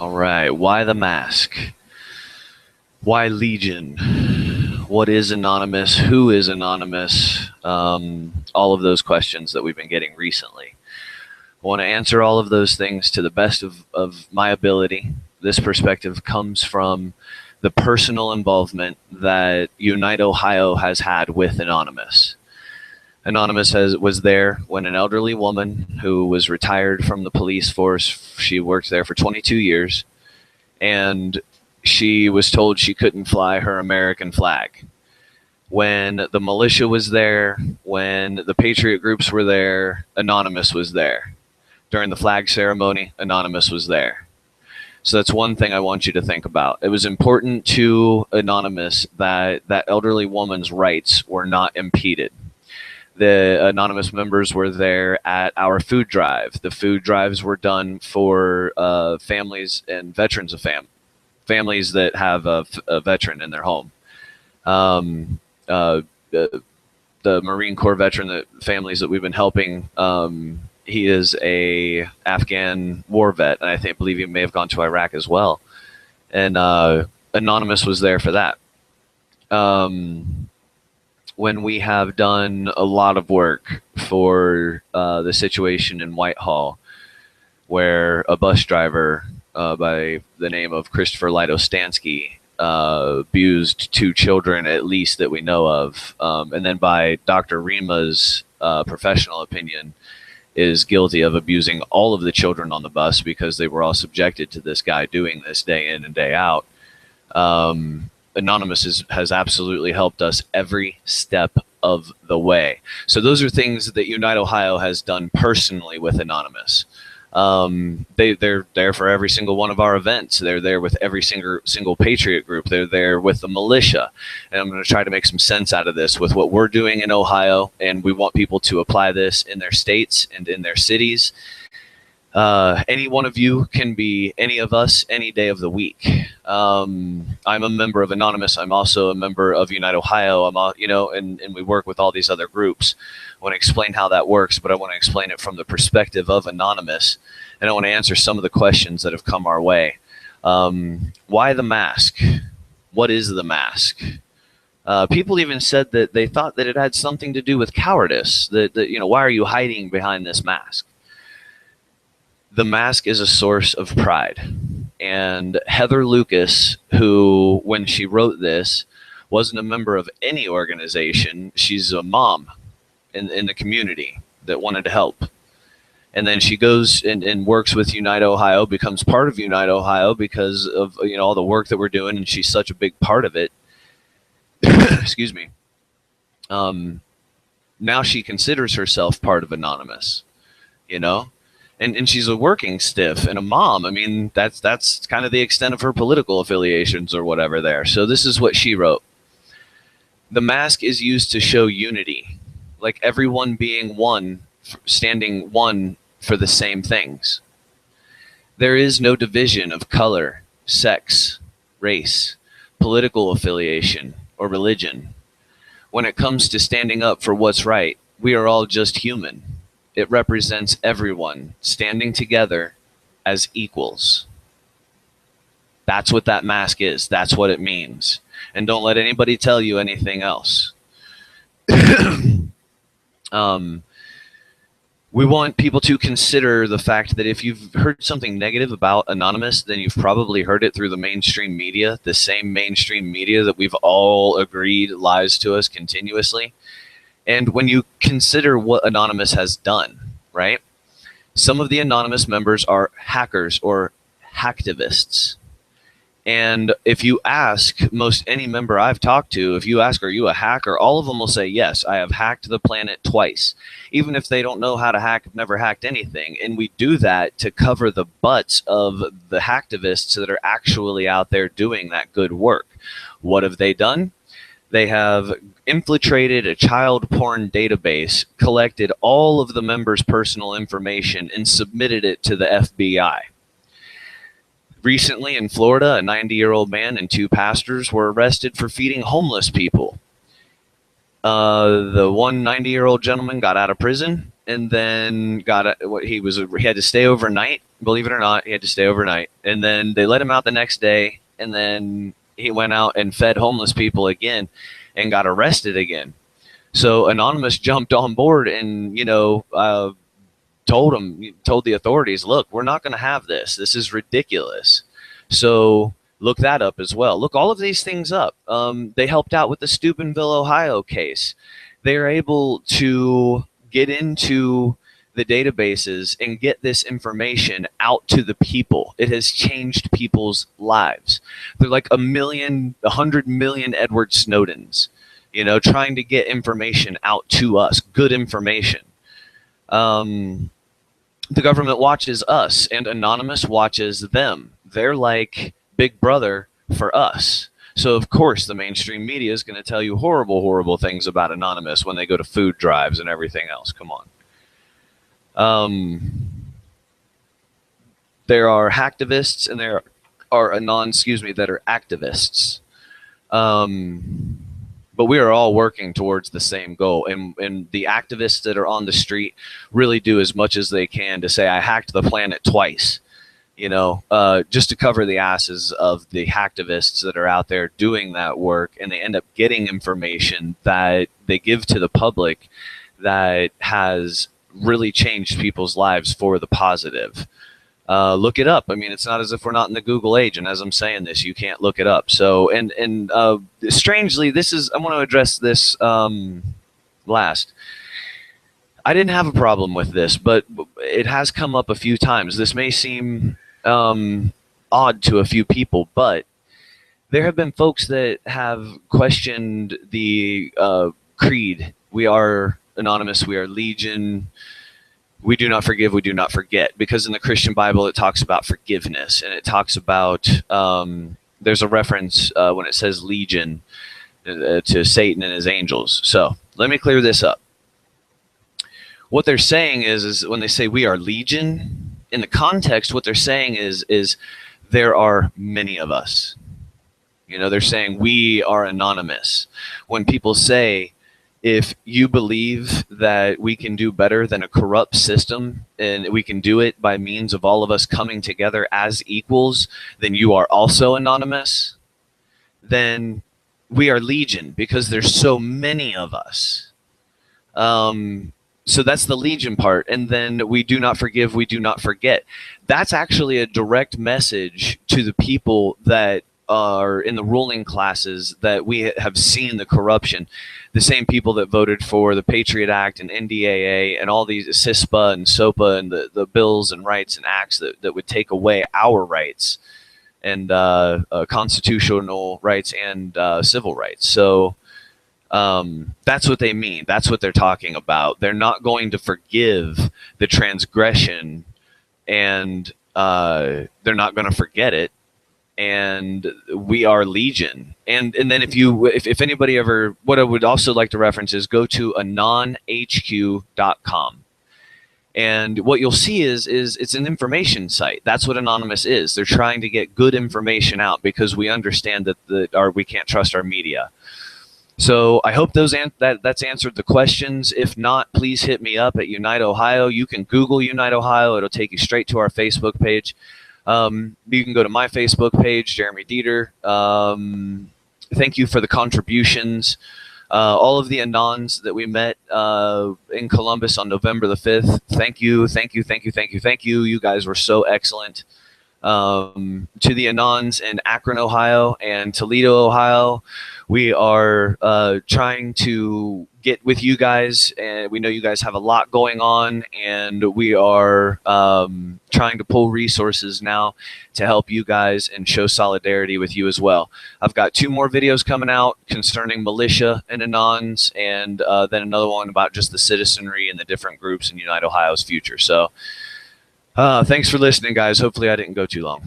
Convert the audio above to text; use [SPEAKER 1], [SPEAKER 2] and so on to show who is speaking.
[SPEAKER 1] All right. Why the mask? Why Legion? What is anonymous? Who is anonymous? All of those questions that we've been getting recently. I want to answer all of those things to the best of my ability. This perspective comes from the personal involvement that Unite Ohio has had with Anonymous. Anonymous was there when an elderly woman who was retired from the police force, she worked there for 22 years, and she was told she couldn't fly her American flag. When the militia was there, when the patriot groups were there, Anonymous was there. During the flag ceremony, Anonymous was there. So that's one thing I want you to think about. It was important to Anonymous that that elderly woman's rights were not impeded. The Anonymous members were there at our food drive. The food drives were done for families and veterans of families that have a veteran in their home. The Marine Corps veteran, that families that we've been helping, he is a Afghan war vet, and believe he may have gone to Iraq as well. And Anonymous was there for that. When we have done a lot of work for the situation in Whitehall, where a bus driver by the name of Christopher Lidostansky abused 2 children, at least that we know of, and then by Dr. Rima's professional opinion, is guilty of abusing all of the children on the bus because they were all subjected to this guy doing this day in and day out. Anonymous has absolutely helped us every step of the way. So those are things that Unite Ohio has done personally with Anonymous. They're there for every single one of our events. They're there with every single patriot group. They're there with the militia. And I'm going to try to make some sense out of this with what we're doing in Ohio, and we want people to apply this in their states and in their cities. Any one of you can be any of us any day of the week. I'm a member of Anonymous. I'm also a member of Unite Ohio. And we work with all these other groups. I want to explain how that works, but I want to explain it from the perspective of Anonymous, and I want to answer some of the questions that have come our way. Why the mask? What is the mask? People even said that they thought that it had something to do with cowardice. Why are you hiding behind this mask? The mask is a source of pride. And Heather Lucas, who, when she wrote this, wasn't a member of any organization. She's a mom in the community that wanted to help. And then she goes and works with Unite Ohio, becomes part of Unite Ohio because of all the work that we're doing, and she's such a big part of it. Excuse me. Now she considers herself part of Anonymous, And she's a working stiff and a mom. I mean, that's kind of the extent of her political affiliations or whatever there. So this is what she wrote. The mask is used to show unity, like everyone being one, standing one for the same things. There is no division of color, sex, race, political affiliation, or religion. When it comes to standing up for what's right, we are all just human. It represents everyone standing together as equals. That's what that mask is. That's what it means. And don't let anybody tell you anything else. We want people to consider the fact that if you've heard something negative about Anonymous, then you've probably heard it through the mainstream media, the same mainstream media that we've all agreed lies to us continuously. And when you consider what Anonymous has done, right? Some of the Anonymous members are hackers or hacktivists. And if you ask most any member I've talked to, if you ask, are you a hacker? All of them will say, yes, I have hacked the planet twice. Even if they don't know how to hack, have never hacked anything. And we do that to cover the butts of the hacktivists that are actually out there doing that good work. What have they done? They have infiltrated a child porn database, collected all of the members' personal information, and submitted it to the FBI. Recently in Florida, a 90-year-old man and 2 pastors were arrested for feeding homeless people. The one 90-year-old gentleman got out of prison, and then he had to stay overnight. Believe it or not, he had to stay overnight, and then they let him out the next day, and then he went out and fed homeless people again, and got arrested again. So Anonymous jumped on board and told the authorities, look, we're not going to have this. This is ridiculous. So look that up as well. Look all of these things up. They helped out with the Steubenville, Ohio case. They're able to get into the databases and get this information out to the people. It has changed people's lives. They're like 100 million Edward Snowdens, trying to get information out to us, good information. The government watches us, and Anonymous watches them. They're like Big Brother for us. So, of course, the mainstream media is going to tell you horrible, horrible things about Anonymous when they go to food drives and everything else. Come on. There are hacktivists and there are that are activists. But we are all working towards the same goal. And the activists that are on the street really do as much as they can to say, I hacked the planet twice, just to cover the asses of the hacktivists that are out there doing that work. And they end up getting information that they give to the public that has really changed people's lives for the positive. Look it up. I mean, it's not as if we're not in the Google age, and as I'm saying this, you can't look it up. So, and strangely, I want to address this last. I didn't have a problem with this, but it has come up a few times. This may seem odd to a few people, but there have been folks that have questioned the creed. We are Anonymous, we are Legion. We do not forgive, we do not forget. Because in the Christian Bible, it talks about forgiveness. And it talks about, there's a reference when it says Legion to Satan and his angels. So let me clear this up. What they're saying is when they say we are Legion, in the context, what they're saying is there are many of us. They're saying we are Anonymous. When people say, if you believe that we can do better than a corrupt system and we can do it by means of all of us coming together as equals, then you are also Anonymous. Then we are Legion because there's so many of us. So that's the Legion part. And then we do not forgive, we do not forget. That's actually a direct message to the people that are in the ruling classes that we have seen the corruption. The same people that voted for the Patriot Act and NDAA and all these CISPA and SOPA and the bills and rights and acts that would take away our rights and constitutional rights and civil rights. So that's what they mean. That's what they're talking about. They're not going to forgive the transgression, and they're not going to forget it. And we are Legion. And then if anybody ever, what I would also like to reference is go to anonhq.com. And what you'll see is it's an information site. That's what Anonymous is. They're trying to get good information out because we understand that we can't trust our media. So I hope that's answered the questions. If not, please hit me up at Unite Ohio. You can Google Unite Ohio. It'll take you straight to our Facebook page. You can go to my Facebook page, Jeremy Dieter. Thank you for the contributions. All of the Anons that we met in Columbus on November the 5th, thank you, thank you, thank you, thank you, thank you. You guys were so excellent. To the Anons in Akron, Ohio and Toledo, Ohio, we are trying to get with you guys, and we know you guys have a lot going on, and we are trying to pull resources now to help you guys and show solidarity with you as well. I've got 2 more videos coming out concerning militia and Anons, and then another one about just the citizenry and the different groups in Unite Ohio's future. So thanks for listening, guys. Hopefully I didn't go too long.